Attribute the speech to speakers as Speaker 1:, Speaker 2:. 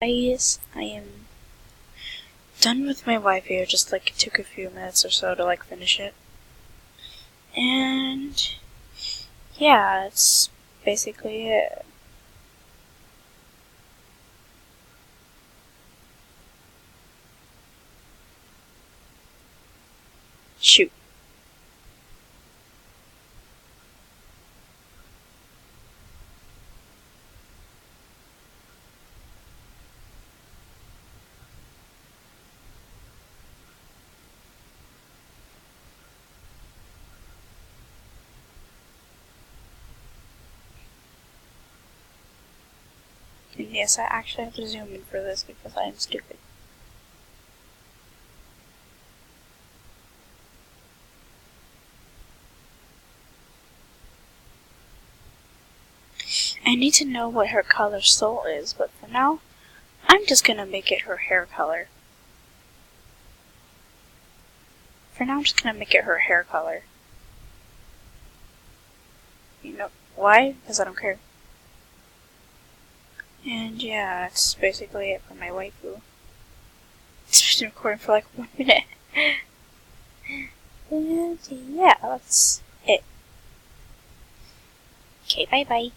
Speaker 1: Guys, I am done with my Waifu. Just like it took a few minutes or so to like finish it. And yeah, it's basically it. Shoot. And yes, I actually have to zoom in for this because I am stupid. I need to know what her color soul is, but for now, I'm just gonna make it her hair color. For now, I'm just gonna make it her hair color. You know why? Because I don't care. And yeah, that's basically it for my waifu. It's been recording for like 1 minute. And yeah, that's it. Okay, bye bye.